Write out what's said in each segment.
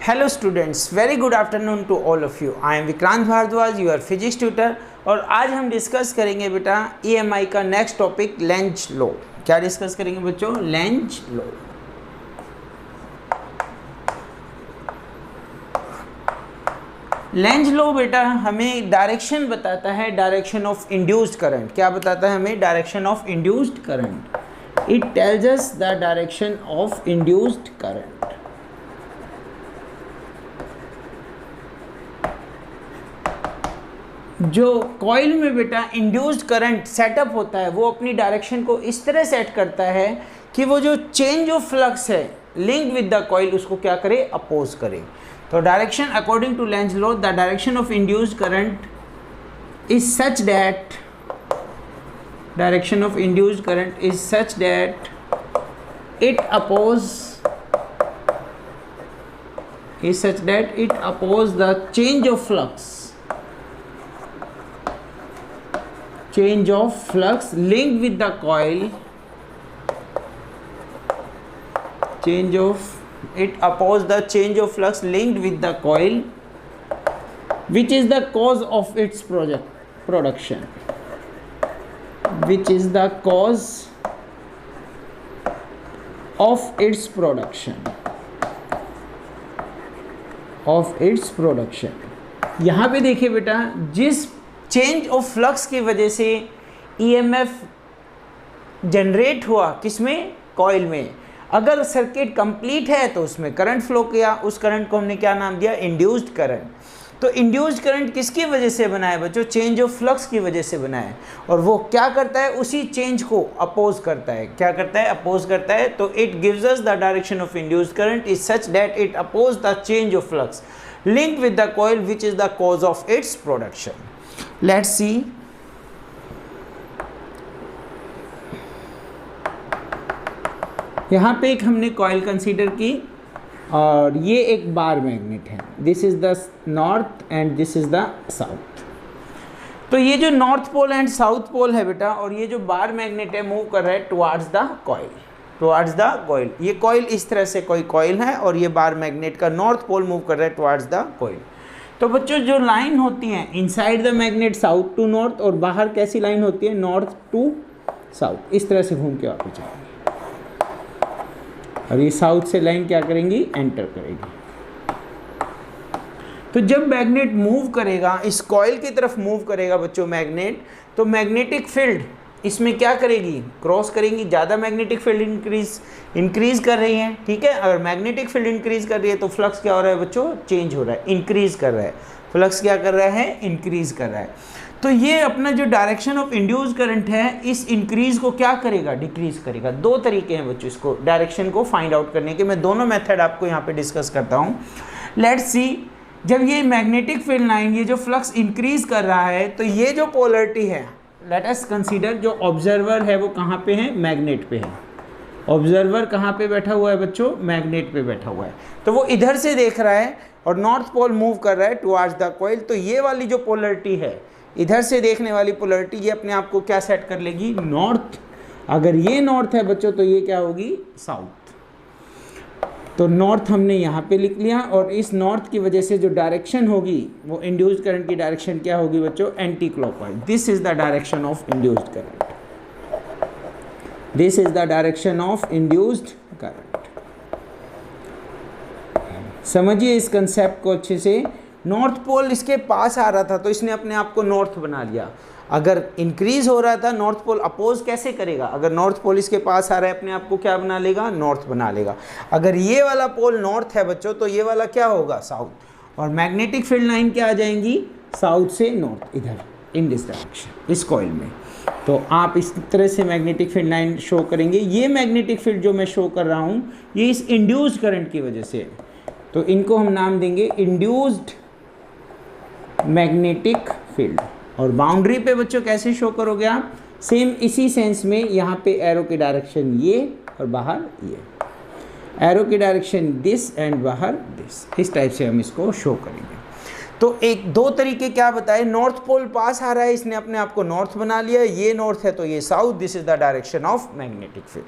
Hello students, very good afternoon to all of you. I am Vikrant Bhardwaj, your physics tutor. और आज हम discuss करेंगे बेटा ईएमआई का नेक्स्ट टॉपिक लेंज लॉ। क्या डिस्कस करेंगे बच्चों? Lenz law. लेंज लॉ बेटा हमें डायरेक्शन बताता है, डायरेक्शन ऑफ इंड्यूस्ड करंट। क्या बताता है हमें? Direction of induced current. It tells us the direction of induced current. जो कॉइल में बेटा इंड्यूस्ड करंट सेटअप होता है वो अपनी डायरेक्शन को इस तरह सेट करता है कि वो जो चेंज ऑफ फ्लक्स है लिंक विद द कॉइल उसको क्या करे? अपोज करे। तो direction according to Lenz law, the direction of induced current is such that direction of induced current is such that it oppose the change of flux linked with the coil. It oppose the change of flux linked with the coil, which is the cause of its production. Which is the cause of its production. यहाँ पे देखिए बेटा, जिस change of flux की वजह से EMF generate हुआ किसमें? कॉइल में। अगर सर्किट कंप्लीट है तो उसमें करंट फ्लो किया, उस करंट को हमने क्या नाम दिया? Induced current. तो इंड्यूस्ड करंट किसकी वजह से बना है बच्चों? चेंज ऑफ फ्लक्स की वजह से बना है। और वो क्या करता है? उसी चेंज को अपोज करता है। क्या करता है? अपोज करता है। तो it gives us the direction of induced current is such that it oppose the change of flux linked with the coil which is the cause of its production. Let's see. यहाँ पे एक हमने coil consider की और ये एक bar magnet है। This is the north and this is the south. तो ये जो north pole and south pole है बेटा, और ये जो बार मैग्नेट है मूव कर रहा है towards the coil, towards the coil. ये कॉइल इस तरह से कोई कॉइल है और ये बार मैग्नेट का नॉर्थ पोल मूव कर रहा है टुवार्ड्स द कॉइल। तो बच्चों जो लाइन होती है inside the magnet south to north, और बाहर कैसी लाइन होती है? North to south. इस तरह से घूम के वापस जाएंगे और ये साउथ से लाइन क्या करेंगी? एंटर करेगी। तो जब मैग्नेट मूव करेगा, इस कॉइल की तरफ मूव करेगा बच्चों मैग्नेट, तो मैग्नेटिक फील्ड इसमें क्या करेगी? क्रॉस करेंगी। ज़्यादा मैग्नेटिक फील्ड इंक्रीज कर रही है, ठीक है। अगर मैग्नेटिक फील्ड इंक्रीज कर रही है तो फ्लक्स क्या हो रहा है बच्चों? चेंज हो रहा है, इंक्रीज कर रहा है। फ्लक्स क्या कर रहा है? इंक्रीज कर रहा है। तो ये अपना जो डायरेक्शन ऑफ इंड्यूस्ड करंट है, इस इंक्रीज को क्या करेगा? डिक्रीज करेगा। दो तरीके हैं बच्चों इसको डायरेक्शन को फाइंड आउट करने के। मैं दोनों मेथड आपको यहाँ पे डिस्कस करता हूँ। Let's see. जब ये मैग्नेटिक फील्ड लाइन, ये जो फ्लक्स इंक्रीज कर रहा है, तो ये जो पोलरिटी है, लेट अस कंसीडर जो ऑब्जर्वर है वो कहाँ पे है? मैग्नेट पे है। ऑब्जर्वर कहाँ पे बैठा हुआ है बच्चों? मैग्नेट पे बैठा हुआ है। तो वो इधर से देख रहा है और नॉर्थ पोल मूव कर रहा है टुवार्ड्स द कॉइल। तो ये वाली जो पोलरिटी है, इधर से देखने वाली पोलरिटी, ये अपने आप को क्या सेट कर लेगी? नॉर्थ। अगर ये नॉर्थ है बच्चों तो ये क्या होगी? साउथ। तो नॉर्थ हमने यहाँ पे लिख लिया, और इस नॉर्थ की वजह से जो डायरेक्शन होगी वो इंड्यूस्ड करंट की डायरेक्शन क्या होगी बच्चों? Anti clockwise. This is the direction of induced current. This is the direction of induced current. समझिए इस कंसेप्ट को अच्छे से। नॉर्थ पोल इसके पास आ रहा था तो इसने अपने आप को नॉर्थ बना लिया। अगर इंक्रीज हो रहा था, नॉर्थ पोल अपोज कैसे करेगा? अगर नॉर्थ पोल इसके पास आ रहा है, अपने आप को क्या बना लेगा? नॉर्थ बना लेगा। अगर ये वाला पोल नॉर्थ है बच्चों तो ये वाला क्या होगा? साउथ। और मैग्नेटिक फील्ड लाइन क्या आ जाएंगी? साउथ से नॉर्थ, इधर इन दिस डायरेक्शन, इस कॉइल में। तो आप इस तरह से मैग्नेटिक फील्ड लाइन शो करेंगे। ये मैग्नेटिक फील्ड जो मैं शो कर रहा हूँ ये इस इंड्यूस्ड करंट की वजह से है। तो इनको हम नाम देंगे इंड्यूस्ड मैग्नेटिक फील्ड। और बाउंड्री पे बच्चों कैसे शो करोगे आप? सेम इसी सेंस में। यहाँ पे एरो की डायरेक्शन ये और बाहर ये, एरो की डायरेक्शन दिस एंड बाहर दिस। इस टाइप से हम इसको शो करेंगे। तो एक दो तरीके क्या बताए? नॉर्थ पोल पास आ रहा है, इसने अपने आप को नॉर्थ बना लिया। ये नॉर्थ है तो ये south. This is the direction of magnetic field.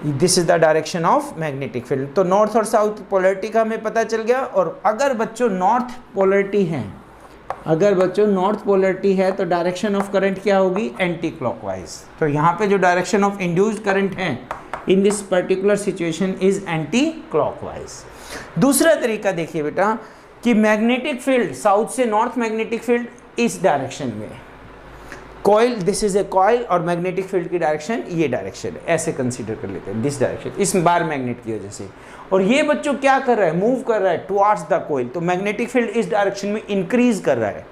This is the direction of magnetic field. तो नॉर्थ और साउथ पोलैरिटी का हमें पता चल गया। और अगर बच्चों नॉर्थ पोलैरिटी है, अगर बच्चों नॉर्थ पोलैरिटी है तो डायरेक्शन ऑफ करंट क्या होगी, एंटी क्लॉकवाइज। तो यहाँ पे जो डायरेक्शन ऑफ इंड्यूस्ड करंट है in this particular situation is anti clockwise. दूसरा तरीका देखिए बेटा कि मैग्नेटिक फील्ड साउथ से नॉर्थ मैग्नेटिक फील्ड इस डायरेक्शन में, coil, this is a coil और मैग्नेटिक फील्ड की डायरेक्शन ये डायरेक्शन है, ऐसे कंसीडर कर लेते हैं, दिस डायरेक्शन, इस बार मैग्नेट की वजह से। और ये बच्चों क्या कर रहा है, मूव कर रहा है टुवार्ड्स द कॉइल। तो मैग्नेटिक फील्ड इस डायरेक्शन में इंक्रीज कर रहा है।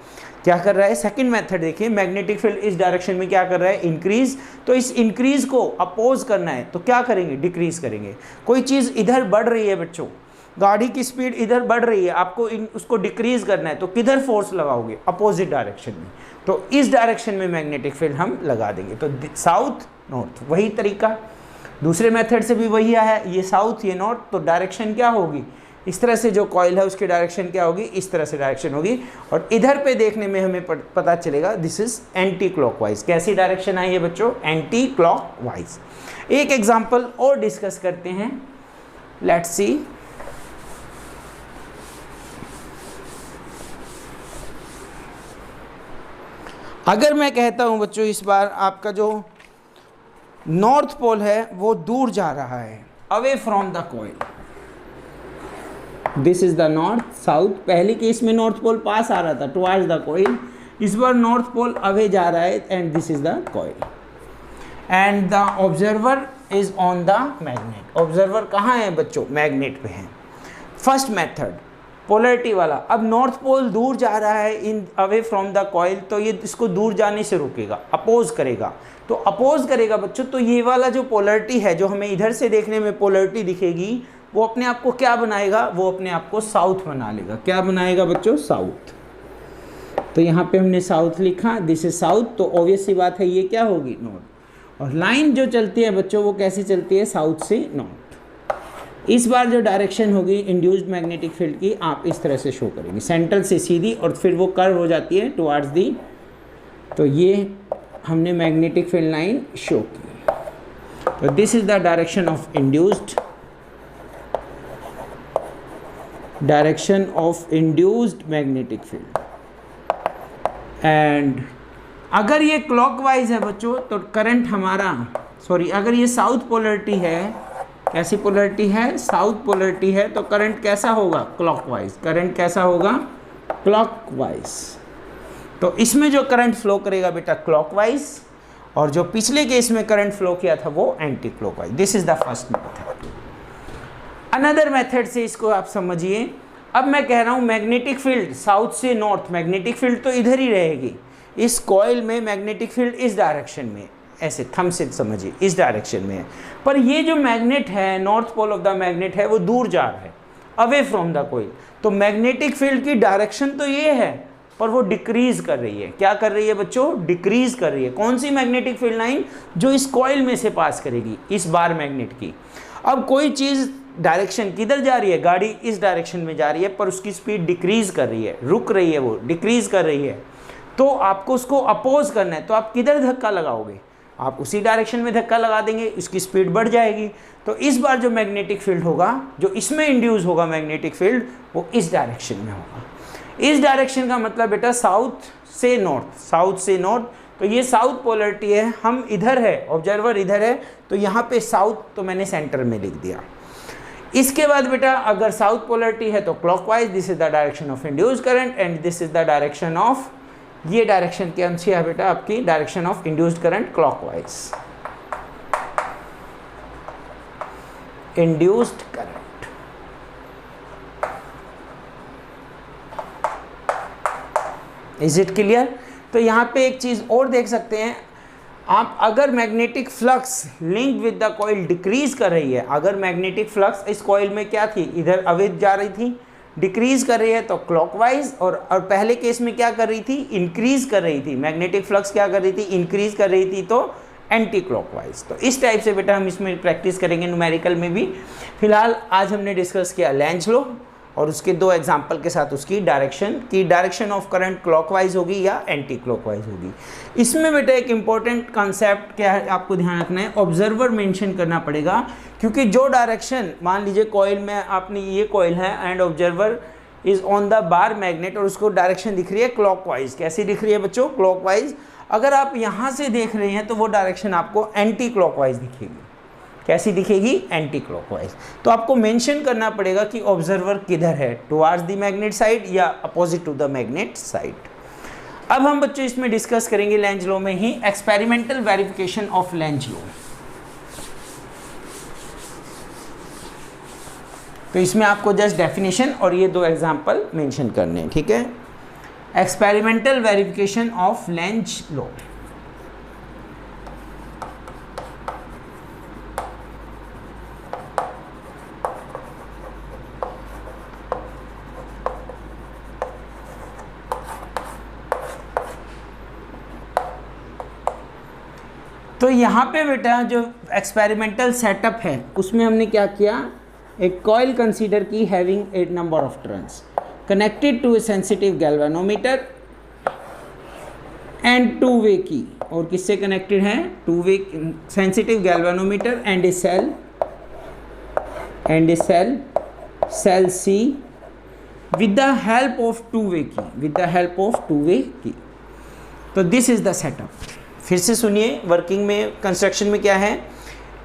क्या कर रहा है, सेकंड मेथड देखिए, मैग्नेटिक फील्ड इस डायरेक्शन में क्या कर रहा है, इंक्रीज। तो इस इंक्रीज को अपोज करना है तो क्या करेंगे, डिक्रीज करेंगे। कोई चीज़ इधर बढ़ रही है बच्चों, गाड़ी की स्पीड इधर बढ़ रही है, आपको उसको डिक्रीज करना है तो किधर फोर्स लगाओगे, अपोजिट डायरेक्शन में। तो इस डायरेक्शन में मैग्नेटिक फील्ड हम लगा देंगे। तो साउथ नॉर्थ, वही तरीका दूसरे मेथड से भी वही आया, ये साउथ ये नॉर्थ। तो डायरेक्शन क्या होगी, इस तरह से जो कॉइल है उसकी डायरेक्शन क्या होगी, इस तरह से डायरेक्शन होगी। और इधर पे देखने में हमें पता चलेगा दिस इज एंटी क्लॉकवाइज। कैसी डायरेक्शन आई है बच्चों, एंटी क्लॉकवाइज। एक एग्जांपल और डिस्कस करते हैं, लेट्स सी। अगर मैं कहता हूं बच्चों इस बार आपका जो नॉर्थ पोल है वो दूर जा रहा है, away from the coil, this is the north south. पहले केस में नॉर्थ पोल पास आ रहा था टुवार्ड्स द कॉइल, इस बार नॉर्थ पोल अवे जा रहा है and this is the coil and the observer is on the magnet. Observer कहाँ है बच्चों, मैग्नेट पे है। फर्स्ट मेथड पोलैरिटी वाला, अब नॉर्थ पोल दूर जा रहा है इन अवे फ्रॉम द कॉइल, तो ये इसको दूर जाने से रोकेगा, अपोज करेगा। तो अपोज करेगा बच्चों, तो ये वाला जो पोलैरिटी है, जो हमें इधर से देखने में पोलैरिटी दिखेगी, वो अपने आप को क्या बनाएगा, वो अपने आप को साउथ बना लेगा। क्या बनाएगा बच्चों, साउथ। तो यहाँ पे हमने साउथ लिखा, दिस इज साउथ। तो ऑब्वियस सी बात है ये क्या होगी, नॉर्थ। और लाइन जो चलती है बच्चों वो कैसे चलती है, साउथ से नॉर्थ। इस बार जो डायरेक्शन होगी इंड्यूस्ड मैग्नेटिक फील्ड की, आप इस तरह से शो करेंगे, सेंट्रल से सीधी और फिर वो कर्व हो जाती है टुवार्ड्स दी। तो ये हमने मैग्नेटिक फील्ड लाइन शो की। तो this is the direction of induced, direction of induced magnetic field. And अगर ये क्लॉकवाइज है बच्चों तो करंट हमारा, सॉरी, अगर ये साउथ पोलैरिटी है, कैसी पोलैरिटी है, साउथ पोलैरिटी है, तो करंट कैसा होगा, क्लॉकवाइज। करंट कैसा होगा, क्लॉकवाइज। तो इसमें जो करंट फ्लो करेगा बेटा क्लॉकवाइज, और जो पिछले केस में करंट फ्लो किया था वो anti clockwise. This is the first method. Another method से इसको आप समझिए। अब मैं कह रहा हूँ मैग्नेटिक फील्ड साउथ से नॉर्थ, मैग्नेटिक फील्ड तो इधर ही रहेगी, इस कॉइल में मैग्नेटिक फील्ड इस डायरेक्शन में, ऐसे थंब से समझिए, इस डायरेक्शन में है। पर ये जो मैग्नेट है, north pole of the magnet है, वो दूर जा रहा है, अवे फ्रॉम द कॉइल। तो मैग्नेटिक फील्ड की डायरेक्शन तो ये है, पर वो डिक्रीज कर रही है। क्या कर रही है बच्चों, डिक्रीज कर रही है। कौन सी मैग्नेटिक फील्ड लाइन, जो इस कॉइल में से पास करेगी, इस बार मैग्नेट की। अब कोई चीज़ डायरेक्शन किधर जा रही है, गाड़ी इस डायरेक्शन में जा रही है, पर उसकी स्पीड डिक्रीज कर रही है, रुक रही है, वो डिक्रीज कर रही है। तो आपको उसको अपोज करना है, तो आप किधर धक्का लगाओगे, आप उसी डायरेक्शन में धक्का लगा देंगे, उसकी स्पीड बढ़ जाएगी। तो इस बार जो मैग्नेटिक फील्ड होगा, जो इसमें इंड्यूस होगा मैग्नेटिक फील्ड, वो इस डायरेक्शन में होगा। इस डायरेक्शन का मतलब बेटा साउथ से नॉर्थ, साउथ से नॉर्थ। तो ये साउथ पोलैरिटी है, हम इधर है, ऑब्जर्वर इधर है, तो यहाँ पे साउथ तो मैंने सेंटर में लिख दिया। इसके बाद बेटा अगर साउथ पोलैरिटी है तो clockwise, this is the direction of induced current and this is the direction of, ये डायरेक्शन के अंश है बेटा आपकी direction of induced current clockwise, induced current. Is it clear? तो यहाँ पे एक चीज और देख सकते हैं आप, अगर magnetic flux link with the coil decrease कर रही है, अगर मैग्नेटिक फ्लक्स इस कॉइल में क्या थी, इधर अवैध जा रही थी, डिक्रीज कर रही है तो क्लॉकवाइज, और पहले केस में क्या कर रही थी, इंक्रीज कर रही थी, मैग्नेटिक फ्लक्स क्या कर रही थी, इंक्रीज कर रही थी, तो एंटी क्लॉकवाइज। तो इस टाइप से बेटा हम इसमें प्रैक्टिस करेंगे न्यूमेरिकल में भी। फिलहाल आज हमने डिस्कस किया लेंज लॉ, और उसके दो एग्जाम्पल के साथ उसकी डायरेक्शन की डायरेक्शन ऑफ करंट क्लॉकवाइज होगी या एंटी क्लॉकवाइज होगी। इसमें बेटा एक इंपॉर्टेंट कॉन्सेप्ट क्या है आपको ध्यान रखना है, ऑब्जर्वर मेंशन करना पड़ेगा, क्योंकि जो डायरेक्शन मान लीजिए कॉइल में आपने ये कॉइल है and observer is on the bar magnet और उसको डायरेक्शन दिख रही है क्लॉकवाइज। कैसी दिख रही है बच्चों? क्लॉकवाइज। अगर आप यहाँ से देख रहे हैं तो वो डायरेक्शन आपको एंटी क्लॉकवाइज दिखेगी। कैसी दिखेगी? Anti clockwise. तो आपको मेंशन करना पड़ेगा कि ऑब्जर्वर किधर है, टुवार्ड्स द मैग्नेट साइड या opposite to the magnet side. अब हम बच्चों इसमें डिस्कस करेंगे लेंज लॉ में ही experimental verification of Lenz law. तो इसमें आपको जस्ट डेफिनेशन और ये दो एग्जांपल मेंशन करने हैं, ठीक है। Experimental verification of Lenz law. तो यहाँ पे बेटा जो एक्सपेरिमेंटल सेटअप है उसमें हमने क्या किया, एक कॉइल कंसीडर की having a number of turns connected to a sensitive galvanometer and two way key, और किससे कनेक्टेड है? Two way sensitive galvanometer and a cell C with the help of two way key. तो this is the setup. फिर से सुनिए, working में construction में क्या है,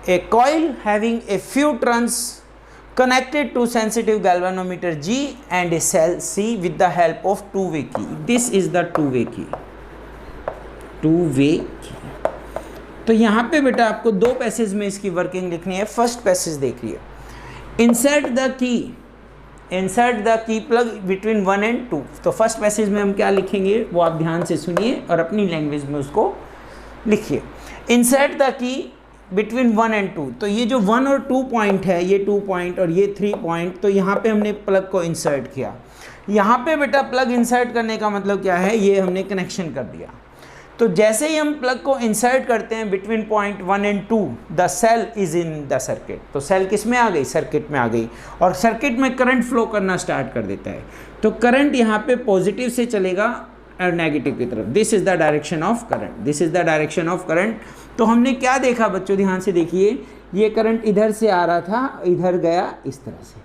a coil having a few turns connected to sensitive galvanometer G and a cell C with the help of two-way key. This is the two-way key. तो यहाँ पे बेटा आपको दो पैसेज में इसकी वर्किंग लिखनी है। फर्स्ट पैसेज देखिए, insert the key plug between 1 and 2। तो फर्स्ट पैसेज में हम क्या लिखेंगे वो आप ध्यान से सुनिए और अपनी लैंग्वेज में उसको लिखिए। Insert the key between 1 and 2। तो ये जो 1 और 2 पॉइंट है, ये 2 पॉइंट और ये 3 पॉइंट, तो यहाँ पे हमने प्लग को इंसर्ट किया। यहाँ पे बेटा प्लग इंसर्ट करने का मतलब क्या है, ये हमने कनेक्शन कर दिया। तो जैसे ही हम प्लग को इंसर्ट करते हैं between point 1 and 2, the cell is in the circuit. तो सेल किस में आ गई? सर्किट में आ गई, और सर्किट में करंट फ्लो करना स्टार्ट कर देता है। तो करंट यहाँ पे पॉजिटिव से चलेगा और नेगेटिव की तरफ। This is the direction of current. तो हमने क्या देखा बच्चों, ध्यान से देखिए, ये करंट इधर से आ रहा था, इधर गया इस तरह से,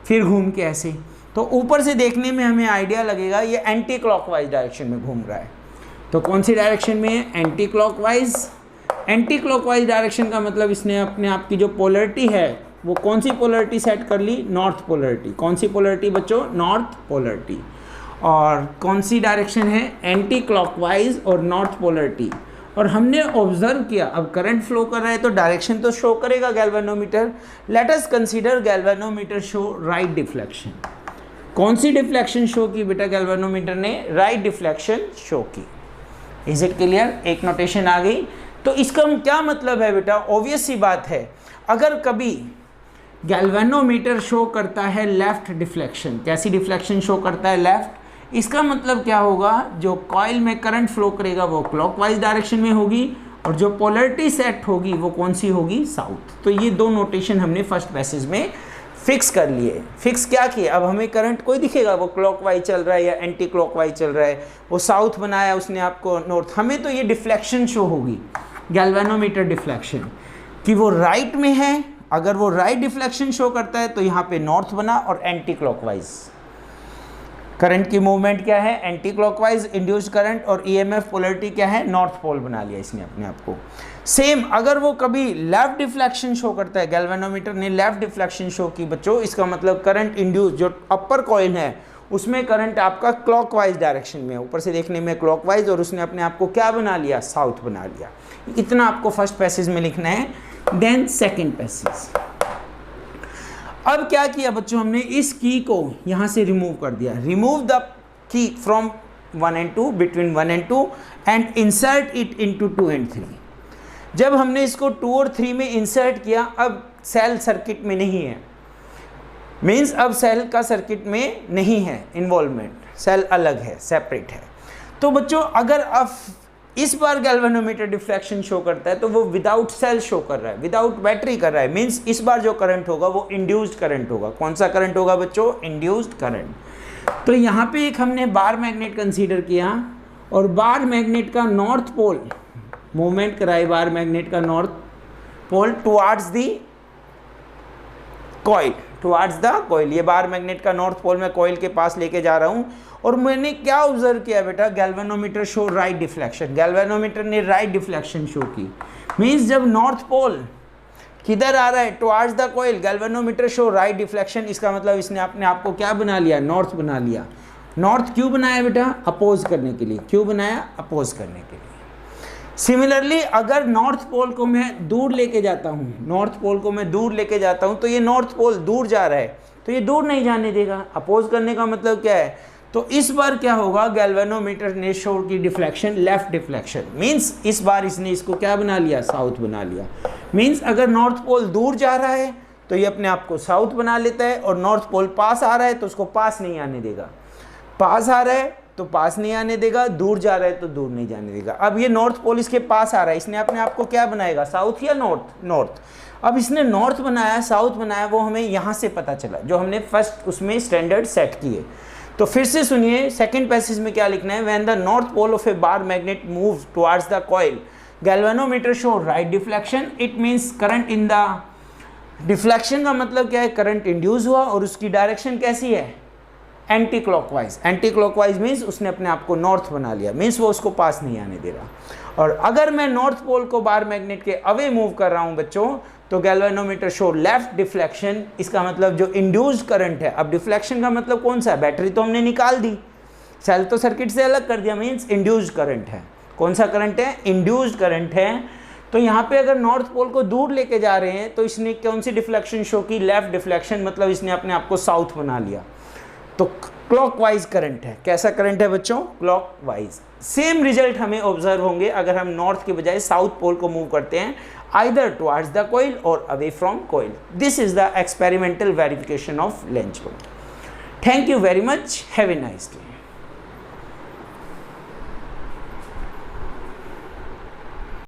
फिर घूम के ऐसे। तो ऊपर से देखने में हमें आइडिया लगेगा ये एंटी क्लॉकवाइज डायरेक्शन में घूम रहा है। तो कौन सी डायरेक्शन में है? Anti clockwise. Anti clockwise direction का मतलब इसने अपने आप की जो पोलरिटी है वो कौन सी पोलरिटी सेट कर ली? North polarity. कौन सी पोलरिटी बच्चों? North polarity. और कौन सी डायरेक्शन है? एंटी क्लॉकवाइज और नॉर्थ पोलरिटी। और हमने ऑब्जर्व किया, अब करंट फ्लो कर रहा है तो डायरेक्शन तो शो करेगा galvanometer. Let us consider galvanometer show right deflection. कौन सी डिफ्लेक्शन शो की बेटा गैल्वेनोमीटर ने? राइट डिफ्लेक्शन शो की। Is it clear? एक नोटेशन आ गई। तो इसका क्या मतलब है बेटा? ऑब्वियस सी बात है, अगर कभी गैल्वेनोमीटर शो करता है लेफ्ट डिफ्लेक्शन, कैसी डिफ्लेक्शन शो करता है? लेफ्ट। इसका मतलब क्या होगा, जो कॉइल में करंट फ्लो करेगा वो क्लॉकवाइज डायरेक्शन में होगी, और जो पोलरिटी सेट होगी वो कौन सी होगी? साउथ। तो ये दो नोटेशन हमने फर्स्ट पैसेज में फिक्स कर लिए। फिक्स क्या किया, अब हमें करंट कोई दिखेगा वो क्लॉकवाइज चल रहा है या एंटी क्लॉकवाइज चल रहा है, वो साउथ बनाया उसने आपको नॉर्थ, हमें तो ये डिफ्लेक्शन शो होगी, गैल्वेनोमीटर डिफ्लेक्शन, कि वो राइट में है। अगर वो राइट डिफ्लेक्शन शो करता है तो यहाँ पे नॉर्थ बना, और एंटी क्लॉकवाइज करंट की मूवमेंट क्या है? एंटी क्लॉकवाइज इंड्यूस्ड करंट, और ईएमएफ पोलरिटी क्या है? नॉर्थ पोल बना लिया इसने अपने आप को। सेम अगर वो कभी लेफ्ट डिफ्लेक्शन शो करता है, गैल्वेनोमीटर ने लेफ्ट डिफ्लेक्शन शो की बच्चों, इसका मतलब करंट इंड्यूस जो अपर कॉइल है उसमें करंट आपका क्लॉकवाइज डायरेक्शन में, ऊपर से देखने में क्लॉकवाइज, और उसने अपने आप को क्या बना लिया? साउथ बना लिया। इतना आपको फर्स्ट पैसेज में लिखना है। देन सेकेंड पैसेज, अब क्या किया बच्चों, हमने इस की को यहाँ से रिमूव कर दिया। Remove the key from 1 and 2, between 1 and 2, and insert it into 2 and 3। जब हमने इसको 2 और 3 में इंसर्ट किया, अब सेल सर्किट में नहीं है, मीन्स अब सेल का सर्किट में नहीं है इन्वॉल्वमेंट, सेल अलग है, सेपरेट है। तो बच्चों अगर अब इस बार गैल्वेनोमीटर डिफ्लेक्शन शो करता है तो वो विदाउट सेल शो कर रहा है, विदाउट बैटरी कर रहा है, मीन्स इस बार जो करंट होगा वो इंड्यूस्ड करंट होगा। कौन सा करंट होगा बच्चों? Induced current. तो यहाँ पे एक हमने बार मैग्नेट कंसीडर किया और बार मैग्नेट का नॉर्थ पोल मूवमेंट कराए, बार मैग्नेट का north pole towards the coil, towards the coil. ये बार मैग्नेट का नॉर्थ पोल मैं कॉइल के पास लेके जा रहा हूँ और मैंने क्या ऑब्जर्व किया बेटा? Galvanometer show right deflection. Galvanometer ने राइट डिफ्लेक्शन शो की, मीन्स जब नॉर्थ पोल किधर आ रहा है? Towards the coil, galvanometer show right deflection. इसका मतलब इसने अपने आप को क्या बना लिया? नॉर्थ बना लिया। नॉर्थ क्यों बनाया बेटा? अपोज करने के लिए। क्यों बनाया? अपोज करने के लिए। सिमिलरली अगर नॉर्थ पोल को मैं दूर लेके जाता हूँ, नॉर्थ पोल को मैं दूर लेके जाता हूँ तो ये नॉर्थ पोल दूर जा रहा है तो ये दूर नहीं जाने देगा। अपोज करने का मतलब क्या है? तो इस बार क्या होगा? गैल्वेनोमीटर ने शो की डिफ्लेक्शन लेफ्ट डिफ्लेक्शन, मीन्स इस बार इसने इसको क्या बना लिया? साउथ बना लिया। मीन्स अगर नॉर्थ पोल दूर जा रहा है तो ये अपने आप को साउथ बना लेता है और नॉर्थ पोल पास आ रहा है तो उसको पास नहीं आने देगा। पास आ रहा है तो पास नहीं आने देगा, दूर जा रहा है तो दूर नहीं जाने देगा। अब ये नॉर्थ पोल इसके पास आ रहा है, इसने अपने आप को क्या बनाएगा? साउथ या नॉर्थ? नॉर्थ। अब इसने नॉर्थ बनाया, साउथ बनाया, वो हमें यहाँ से पता चला जो हमने फर्स्ट उसमें स्टैंडर्ड सेट किए। तो फिर से सुनिए, सेकंड पैसेज में क्या लिखना है? When the north pole of a bar magnet move towards the coil galvanometer show right deflection, it means current in the deflection का मतलब क्या है? करंट इंड्यूस हुआ और उसकी डायरेक्शन कैसी है? Anti clockwise. Anti clockwise means उसने अपने आप को नॉर्थ बना लिया, मीन्स वो उसको पास नहीं आने दे रहा। और अगर मैं नॉर्थ पोल को बार मैग्नेट के अवे मूव कर रहा हूँ बच्चों तो गैल्वेनोमीटर शो लेफ्ट डिफ्लेक्शन। इसका मतलब जो इंड्यूस्ड करंट है, अब डिफ्लेक्शन का मतलब कौन सा है? बैटरी तो हमने निकाल दी, सेल तो सर्किट से अलग कर दिया, मीन्स इंड्यूस्ड करंट है। कौन सा करंट है? इंड्यूस्ड करंट है। तो यहाँ पे अगर नॉर्थ पोल को दूर लेके जा रहे हैं तो इसने कौन सी डिफ्लेक्शन शो की? लेफ्ट डिफ्लेक्शन, मतलब इसने अपने आप को साउथ बना लिया। तो क्लॉकवाइज करंट है। कैसा करंट है बच्चों? क्लॉकवाइज। सेम रिजल्ट हमें ऑब्जर्व होंगे अगर हम नॉर्थ के बजाय साउथ पोल को मूव करते हैं, आइदर टुवार्ड्स द कॉइल और away from coil. This is the experimental verification of Lenz law. Thank you very much, have a nice day.